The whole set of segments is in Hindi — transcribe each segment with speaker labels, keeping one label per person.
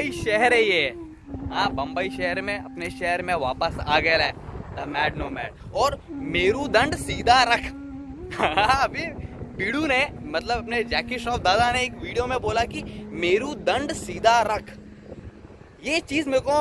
Speaker 1: बम्बई शहर है ये। हाँ, बम्बई शहर में, अपने शहर में वापस आ गया है मैड नो मैड। और मेरुदंड सीधा रख। अभी पीड़ू ने, मतलब अपने जैकी श्रॉफ दादा ने एक वीडियो में बोला कि मेरुदंड सीधा रख। ये चीज मेरे को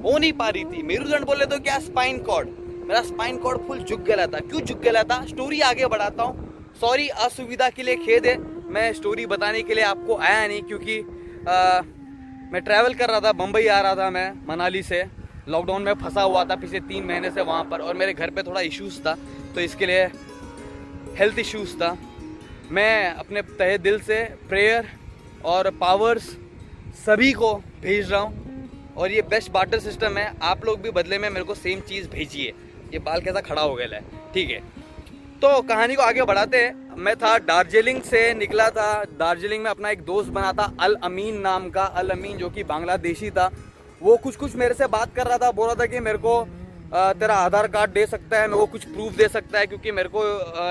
Speaker 1: हो नहीं पा रही थी। मेरुदंड बोले तो क्या, स्पाइन कॉर्ड। मेरा स्पाइन कॉर्ड फुल झुक गया था। क्यों झुक गया था, स्टोरी आगे बढ़ाता हूँ। सॉरी, असुविधा के लिए खेद है, मैं स्टोरी बताने के लिए आपको आया नहीं, क्योंकि मैं ट्रैवल कर रहा था, बम्बई आ रहा था मैं मनाली से। लॉकडाउन में फंसा हुआ था पिछले 3 महीने से वहाँ पर, और मेरे घर पे थोड़ा इश्यूज था, तो इसके लिए हेल्थ इश्यूज था। मैं अपने तहे दिल से प्रेयर और पावर्स सभी को भेज रहा हूँ, और ये बेस्ट बार्टर सिस्टम है। आप लोग भी बदले में मेरे को सेम चीज़ भेजिए। ये बाल कैसा खड़ा हो गया है, ठीक है। तो कहानी को आगे बढ़ाते हैं। मैं था दार्जिलिंग से निकला था। दार्जिलिंग में अपना एक दोस्त बना था अल अमीन नाम का। अल अमीन जो कि बांग्लादेशी था। वो कुछ मेरे से बात कर रहा था, बोल रहा था कि मेरे को तेरा आधार कार्ड दे सकता है, मेरे को कुछ प्रूफ दे सकता है, क्योंकि मेरे को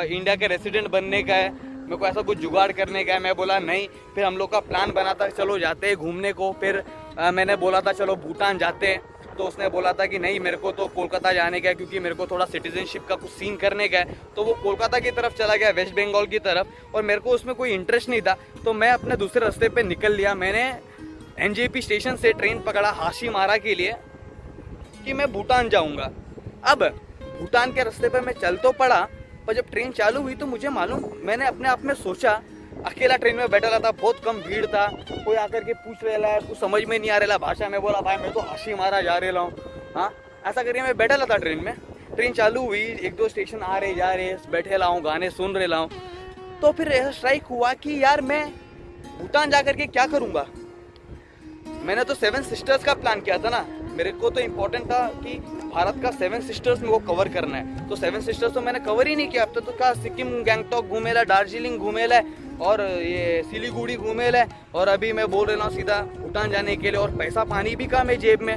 Speaker 1: इंडिया के रेसिडेंट बनने का है, मेरे को ऐसा कुछ जुगाड़ करने का है। मैं बोला नहीं। फिर हम लोग का प्लान बना था चलो जाते हैं घूमने को। फिर मैंने बोला था चलो भूटान जाते हैं, तो उसने बोला था कि नहीं, मेरे को तो कोलकाता जाने का है, क्योंकि मेरे को थोड़ा सिटीजनशिप का कुछ सीन करने का है। तो वो कोलकाता की तरफ चला गया, वेस्ट बंगाल की तरफ, और मेरे को उसमें कोई इंटरेस्ट नहीं था। तो मैं अपने दूसरे रास्ते पे निकल लिया। मैंने एनजेपी स्टेशन से ट्रेन पकड़ा हाशीमारा के लिए कि मैं भूटान जाऊंगा। अब भूटान के रास्ते पे मैं चल तो पड़ा, पर जब ट्रेन चालू हुई तो मुझे मालूम, मैंने अपने आप में सोचा, अकेला ट्रेन में बैठा रहा था, बहुत कम भीड़ था, कोई आकर के पूछ रहा है, कुछ समझ में नहीं आ रहा भाषा में। बोला भाई मैं तो हाशीमारा जा रहा हूँ। हाँ, ऐसा करके मैं बैठा रहा था ट्रेन में। ट्रेन चालू हुई, 1-2 स्टेशन आ रहे जा रहे, बैठे रहा हूँ, गाने सुन रहा हूँ। तो फिर ऐसा स्ट्राइक हुआ कि यार मैं भूटान जा करके क्या करूँगा। मैंने तो 7 सिस्टर्स का प्लान किया था ना। मेरे को तो इम्पोर्टेंट था कि भारत का 7 सिस्टर्स में वो कवर करना है। तो 7 सिस्टर्स तो मैंने कवर ही नहीं किया। अब तो क्या, सिक्किम गैंगटॉक घूमेला, दार्जिलिंग घूमेला, और ये सिलीगुड़ी घूमेला, और अभी मैं बोल रहा हूँ सीधा भूटान जाने के लिए। और पैसा पानी भी कम है जेब में।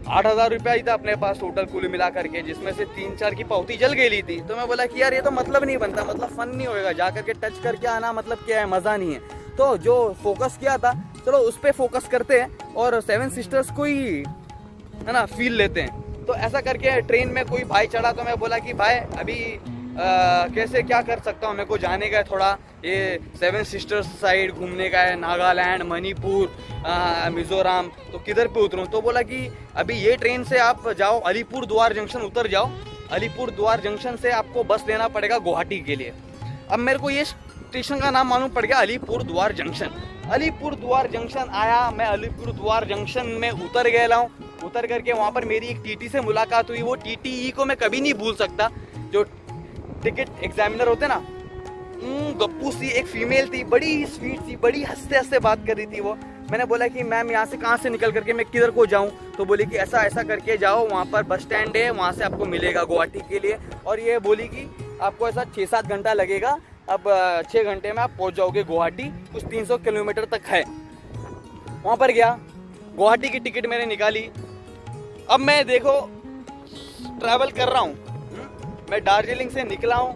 Speaker 1: 8,000 रुपया ही था अपने पास टोटल कुल मिला करके, जिसमें से 3-4 की पावती जल गई थी। तो मैं बोला कि यार ये तो मतलब नहीं बनता, मतलब फन नहीं होएगा, जा करके टच करके आना मतलब क्या है, मजा नहीं है। तो जो फोकस किया था, चलो उस पर फोकस करते हैं और 7 सिस्टर्स को ही, है ना, फील लेते हैं। तो ऐसा करके ट्रेन में कोई भाई चढ़ा, तो मैं बोला कि भाई अभी कैसे क्या कर सकता हूँ, मेरे को जाने का है थोड़ा ये 7 सिस्टर्स साइड घूमने का है, नागालैंड, मणिपुर, मिजोरम, तो किधर पे उतरूँ। तो बोला कि अभी ये ट्रेन से आप जाओ अलीपुर द्वार जंक्शन उतर जाओ। अलीपुर द्वार जंक्शन से आपको बस लेना पड़ेगा गुवाहाटी के लिए। अब मेरे को ये स्टेशन का नाम मालूम पड़ गया, अलीपुर द्वार जंक्शन। अलीपुर द्वार जंक्शन आया, मैं अलीपुर द्वार जंक्शन में उतर गया हूँ। उतर करके वहाँ पर मेरी एक टीटी से मुलाकात हुई। वो टीटी को मैं कभी नहीं भूल सकता। जो टिकट एग्जामिनर होते ना, गप्पू सी एक फीमेल थी, बड़ी स्वीट थी, बड़ी हंसते हंसते बात कर रही थी वो। मैंने बोला कि मैम यहाँ से कहाँ से निकल करके मैं किधर को जाऊँ। तो बोली कि ऐसा ऐसा करके जाओ, वहाँ पर बस स्टैंड है, वहाँ से आपको मिलेगा गुवाहाटी के लिए। और ये बोली कि आपको ऐसा 6-7 घंटा लगेगा। अब 6 घंटे में आप पहुँच जाओगे गुवाहाटी, कुछ 300 किलोमीटर तक है। वहाँ पर गया, गुवाहाटी की टिकट मैंने निकाली। अब मैं देखो ट्रैवल कर रहा हूँ। मैं दार्जिलिंग से निकला हूँ।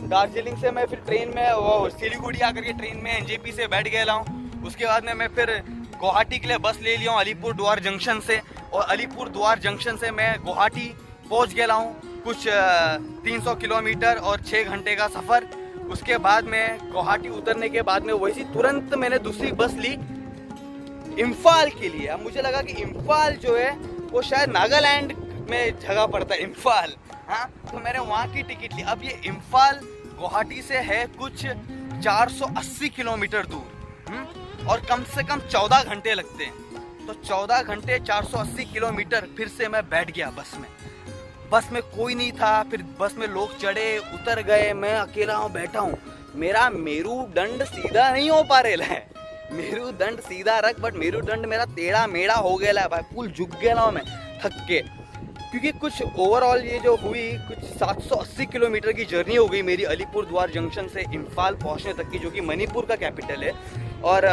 Speaker 1: दार्जिलिंग से मैं फिर ट्रेन में वो सिलीगुड़ी आकर के ट्रेन में एनजेपी से बैठ गया हूँ। उसके बाद में मैं फिर गुवाहाटी के लिए बस ले लिया हूँ अलीपुर द्वार जंक्शन से। और अलीपुर द्वार जंक्शन से मैं गुवाहाटी पहुँच गया हूँ। कुछ 300 किलोमीटर और 6 घंटे का सफ़र। उसके बाद में गुवाहाटी उतरने के बाद में वैसी तुरंत मैंने दूसरी बस ली इम्फाल के लिए। अब मुझे लगा कि इम्फाल जो है वो शायद नागालैंड में जगह पड़ता है, इम्फाल। हाँ, तो मैंने वहाँ की टिकट ली। अब ये इम्फाल गुवाहाटी से है कुछ 480 किलोमीटर दूर, और कम से कम 14 घंटे लगते हैं। तो 14 घंटे 480 किलोमीटर फिर से मैं बैठ गया बस में। बस में कोई नहीं था। फिर बस में लोग चढ़े उतर गए, मैं अकेला हूँ, बैठा हूँ। मेरा मेरुदंड सीधा नहीं हो पा रहा है। मेरुदंड सीधा रख, बट मेरुदंड मेरा टेढ़ा मेढ़ा हो गया है भाई। फुल झुक गया हूँ मैं थक के, क्योंकि कुछ ओवरऑल ये जो हुई कुछ 780 किलोमीटर की जर्नी हो गई मेरी अलीपुर द्वार जंक्शन से इम्फाल पहुंचने तक की, जो कि मणिपुर का कैपिटल है। और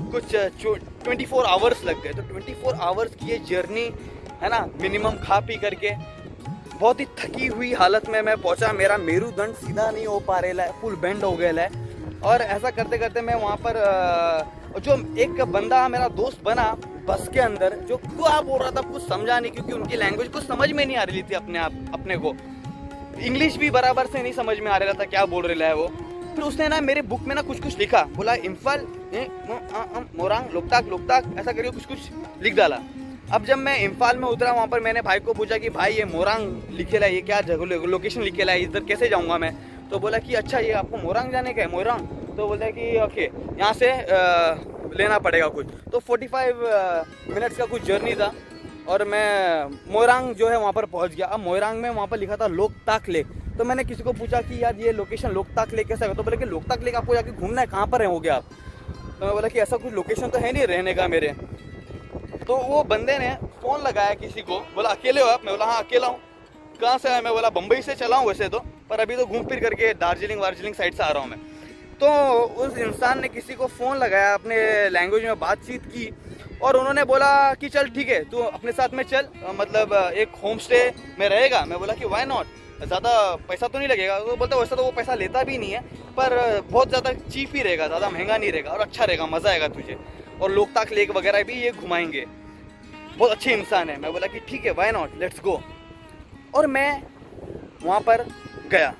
Speaker 1: कुछ 24 आवर्स लग गए। तो 24 आवर्स की ये जर्नी है ना, मिनिमम खा पी करके बहुत ही थकी हुई हालत में मैं पहुंचा। मेरा मेरुदंड सीधा नहीं हो पा रहा है, फुल बेंड हो गया है। और ऐसा करते करते मैं वहाँ पर जो एक बंदा मेरा दोस्त बना, बस के अंदर जो क्या बोल रहा था कुछ समझा नहीं, क्योंकि उनकी लैंग्वेज कुछ समझ में नहीं आ रही थी अपने को। इंग्लिश भी बराबर से नहीं समझ में आ रहा था क्या बोल रहा है वो। फिर उसने ना मेरे बुक में ना कुछ कुछ लिखा, बोला इम्फाल मोरांग लोकताक लोकताक ऐसा करके कुछ कुछ लिख डाला। अब जब मैं इम्फाल में उतरा, वहाँ पर मैंने भाई को पूछा कि भाई ये मोरांग लिखेला है, ये क्या जगह लोकेशन लिखेला है, इधर कैसे जाऊँगा मैं? तो बोला कि अच्छा ये आपको मोरांग जाने का है, मोरांग। तो बोलता है कि ओके यहाँ से लेना पड़ेगा कुछ। तो 45 मिनट्स का कुछ जर्नी था और मैं मोरांग जो है वहाँ पर पहुँच गया। अब मोरांग में वहाँ पर लिखा था लोकताक लेक। तो मैंने किसी को पूछा कि यार ये लोकेशन लोकताक लेक कैसा है? तो बोले कि लोकताक लेक आपको जाके घूमना है, कहाँ पर रहोगे आप? तो मैं बोला कि ऐसा कुछ लोकेशन तो है नहीं रहने का मेरे। तो वो बंदे ने फ़ोन लगाया किसी को, बोला अकेले हो आप? मैं बोला हाँ अकेला हूँ। कहाँ से आया? मैं बोला बम्बई से चला हूँ वैसे तो, पर अभी तो घूम फिर करके दार्जिलिंग साइड से आ रहा हूँ मैं। तो उस इंसान ने किसी को फ़ोन लगाया, अपने लैंग्वेज में बातचीत की और उन्होंने बोला कि चल ठीक है तू अपने साथ में चल, मतलब एक होम स्टे में रहेगा। मैं बोला कि वाई नॉट, ज़्यादा पैसा तो नहीं लगेगा। तो बोलता वैसा तो वो पैसा लेता भी नहीं है, पर बहुत ज़्यादा चीप ही रहेगा, ज़्यादा महंगा नहीं रहेगा और अच्छा रहेगा, मज़ा आएगा तुझे, और लोकताक लेक वगैरह भी ये घुमाएंगे, बहुत अच्छे इंसान है। मैं बोला कि ठीक है वाई नॉट, लेट्स गो। और मैं वहाँ पर गया।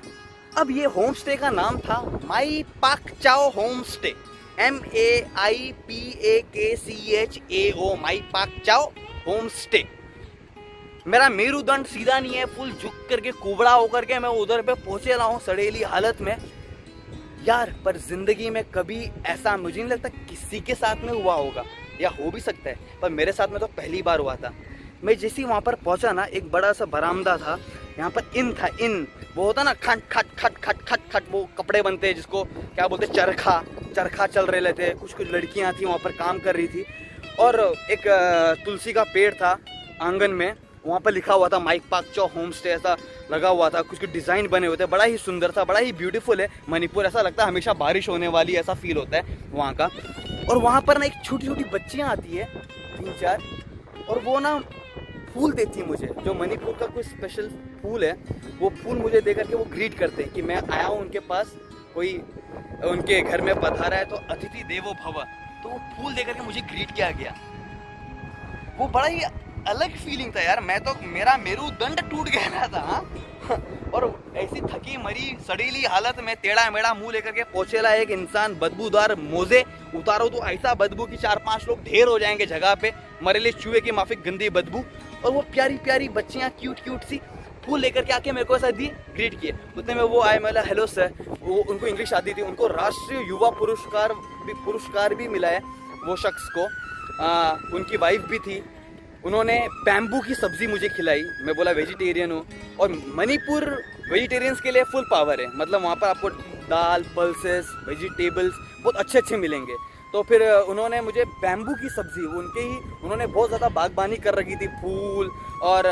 Speaker 1: अब ये होम स्टे का नाम था माई पाक चाओ होम स्टे, MAIPAKCHAO, माई पाक चाओ होम स्टे। मेरा मेरुदंड सीधा नहीं है, फुल झुक करके कुबड़ा होकर के मैं उधर पे पहुंचे रहा हूँ सड़ेली हालत में यार। पर जिंदगी में कभी ऐसा मुझे नहीं लगता किसी के साथ में हुआ होगा, या हो भी सकता है, पर मेरे साथ में तो पहली बार हुआ था। मैं जैसे ही वहाँ पर पहुँचा ना, एक बड़ा सा बरामदा था, यहाँ पर इन था, इन वो होता ना खट खट खट खट खट खट, वो कपड़े बनते हैं जिसको क्या बोलते हैं, चरखा चल रहे थे। कुछ कुछ लड़कियाँ थी वहाँ पर काम कर रही थी, और एक तुलसी का पेड़ था आंगन में, वहाँ पर लिखा हुआ था माई पाक चाओ होम स्टे, ऐसा लगा हुआ था। कुछ कुछ डिज़ाइन बने हुए थे, बड़ा ही सुंदर था, बड़ा ही ब्यूटीफुल है मणिपुर। ऐसा लगता है हमेशा बारिश होने वाली, ऐसा फील होता है वहाँ का। और वहाँ पर ना एक छोटी छोटी बच्चियाँ आती है 3-4, और वो ना फूल देती है मुझे, जो मणिपुर का कोई स्पेशल फूल है, वो फूल मुझे दे करके वो ग्रीट करते हैं कि मैं आया हूँ उनके पास, कोई उनके घर में पधारा है तो अतिथि देवो भव। तो वो फूल दे करके मुझे ग्रीट किया गया। वो बड़ा ही अलग फीलिंग था यार। मैं तो, मेरा मेरुदंड टूट गया था। और ऐसी थकी मरी सड़ीली हालत में टेढ़ा मेढ़ा मुंह लेकर के पहुंचेला एक इंसान, बदबूदार मोजे उतारो तो ऐसा बदबू कि 4-5 लोग ढेर हो जाएंगे जगह पे, मरेले चूहे की माफिक गंदी बदबू। और वो प्यारी प्यारी बच्चियां क्यूट सी फूल लेकर के आके मेरे को ऐसा दी, ग्रीट किए। उतने में वो आए, मैं हेलो सर। वो उनको इंग्लिश आती थी, उनको राष्ट्रीय युवा पुरस्कार भी मिला है वो शख्स को। उनकी वाइफ भी थी। उन्होंने बैम्बू की सब्जी मुझे खिलाई। मैं बोला वेजिटेरियन हूँ, और मणिपुर वेजिटेरियंस के लिए फुल पावर है, मतलब वहाँ पर आपको दाल, पल्सेस, वेजिटेबल्स बहुत अच्छे मिलेंगे। तो फिर उन्होंने मुझे बैम्बू की सब्जी, उन्होंने बहुत ज़्यादा बागबानी कर रखी थी, फूल और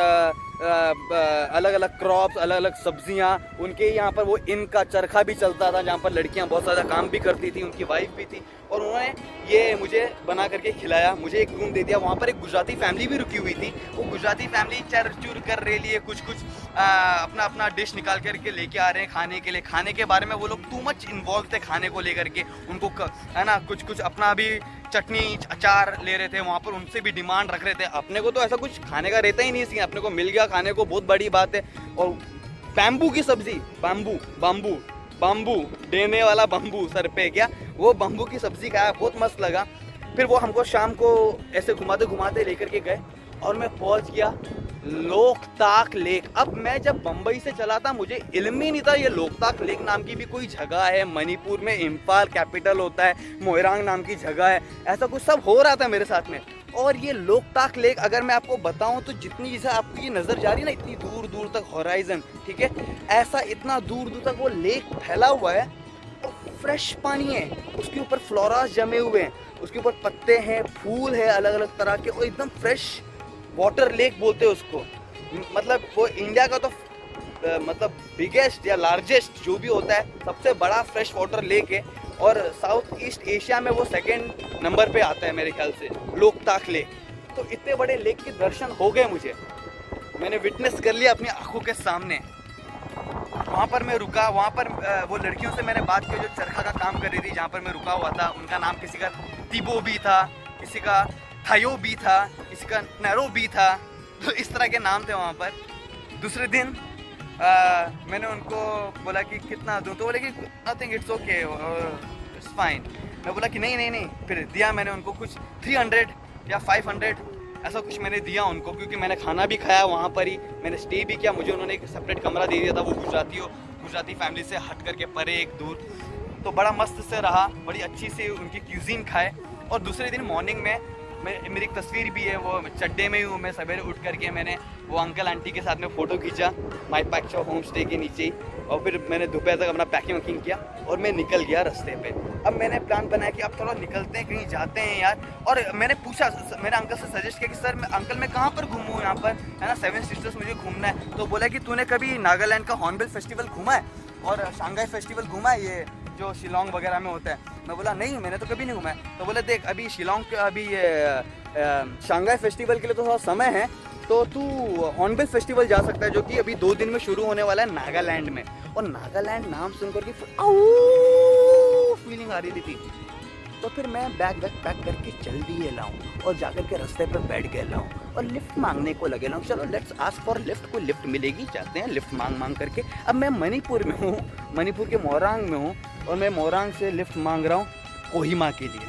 Speaker 1: अलग अलग क्रॉप्स, अलग अलग सब्जियां। उनके यहाँ पर वो इनका चरखा भी चलता था, जहाँ पर लड़कियाँ बहुत ज़्यादा काम भी करती थी, उनकी वाइफ भी थी। और उन्होंने ये मुझे बना करके खिलाया, मुझे एक रूम दे दिया। वहाँ पर एक गुजराती फैमिली भी रुकी हुई थी। वो गुजराती फैमिली चर-चुर कर रही है, कुछ अपना डिश निकाल करके लेके आ रहे हैं खाने के लिए। खाने के बारे में वो लोग टू मच इन्वॉल्व थे खाने को लेकर के। उनको है ना कुछ अपना भी चटनी अचार ले रहे थे वहाँ पर, उनसे भी डिमांड रख रहे थे। अपने को तो ऐसा कुछ खाने का रहता ही नहीं, इसलिए अपने को मिल गया खाने को, बहुत बड़ी बात है। और बैम्बू की सब्जी, बाम्बू देने वाला बम्बू सर पे, क्या वो बम्बू की सब्जी खाया, बहुत मस्त लगा। फिर वो हमको शाम को ऐसे घुमाते लेकर के गए, और मैं पहुंच गया लोकताक लेक। अब मैं जब बम्बई से चला था, मुझे इल्म ही नहीं था ये लोकताक लेक नाम की भी कोई जगह है। मणिपुर में इम्फाल कैपिटल होता है, मोइरांग नाम की जगह है, ऐसा कुछ सब हो रहा था मेरे साथ में। और ये लोकताक लेक अगर मैं आपको बताऊं तो जितनी जैसे आपकी ये नज़र जा रही है ना, इतनी दूर दूर तक हॉराइजन, ठीक है, ऐसा इतना दूर दूर तक वो लेक फैला हुआ है। और फ्रेश पानी है, उसके ऊपर फ्लोरास जमे हुए हैं, उसके ऊपर पत्ते हैं, फूल है अलग अलग तरह के, और एकदम फ्रेश वाटर लेक बोलते हैं उसको। मतलब वो इंडिया का तो मतलब बिगेस्ट या लार्जेस्ट जो भी होता है, सबसे बड़ा फ्रेश वाटर लेक है। और साउथ ईस्ट एशिया में वो 2nd नंबर पे आता है मेरे ख्याल से, लोकताक लेक। तो इतने बड़े लेक के दर्शन हो गए मुझे, मैंने विटनेस कर लिया अपनी आंखों के सामने। वहाँ पर मैं रुका, वहाँ पर वो लड़कियों से मैंने बात की जो चरखा का काम कर रही थी, जहाँ पर मैं रुका हुआ था। उनका नाम किसी का तिबो भी था, किसी का थायो बी था, इसका नैरो बी था, तो इस तरह के नाम थे वहाँ पर। दूसरे दिन मैंने उनको बोला कि कितना दूँ, तो बोले कि nothing, it's okay, it's fine. मैं बोला कि नहीं नहीं नहीं, फिर दिया मैंने उनको कुछ 300 या 500 ऐसा कुछ मैंने दिया उनको, क्योंकि मैंने खाना भी खाया वहाँ पर ही, मैंने स्टे भी किया। मुझे उन्होंने एक सेपरेट कमरा दे दिया था, वो गुजराती फैमिली से हट करके परे एक दूर, तो बड़ा मस्त से रहा, बड़ी अच्छी से उनकी क्यूजीन खाए। और दूसरे दिन मॉर्निंग में मेरी एक तस्वीर भी है, वो चड्डे में ही हूँ मैं, सवेरे उठ करके मैंने वो अंकल आंटी के साथ में फ़ोटो खींचा माई पैक्शा होम स्टे के नीचे ही, और फिर मैंने दोपहर तक अपना पैकिंग वैकिंग किया और मैं निकल गया रास्ते पे। अब मैंने प्लान बनाया कि अब थोड़ा निकलते हैं, कहीं जाते हैं यार। और मैंने पूछा, मेरे अंकल से सजेस्ट किया कि सर अंकल मैं कहाँ पर घूमूँ यहाँ पर, है ना, 7 सिस्टर्स मुझे घूमना है। तो बोला कि तूने कभी नागालैंड का हॉर्नबिल फेस्टिवल घूमा है और शंघाई फेस्टिवल घूमा है, ये जो शिलोंग वगैरह में होता है। मैं बोला नहीं, मैंने तो कभी नहीं घूमा है। तो बोले देख, अभी शिलोंग का अभी शंघाई फेस्टिवल के लिए तो थोड़ा समय है, तो तू हॉर्नबिल फेस्टिवल जा सकता है, जो कि अभी 2 दिन में शुरू होने वाला है नागालैंड में। और नागालैंड नाम सुनकर के फीलिंग आ रही थी। तो फिर मैं बैग पैक करके चल दिए लाऊं और जाकर के रास्ते पे बैठ गए लाऊं और लिफ्ट मांगने को लगे लाऊं। चलो लेट्स आस्क फॉर लिफ्ट, कोई लिफ्ट मिलेगी, जाते हैं लिफ्ट मांग करके। अब मैं मणिपुर में हूँ, मणिपुर के मोरांग में हूँ, और मैं मोरांग से लिफ्ट मांग रहा हूँ कोहिमा के लिए,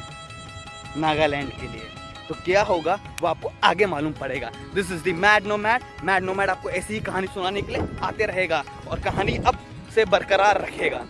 Speaker 1: नागालैंड के लिए। तो क्या होगा वो आपको आगे मालूम पड़ेगा। This is the mad no mad. Mad no mad आपको ऐसी ही कहानी सुनाने के लिए आते रहेगा और कहानी अब से बरकरार रखेगा।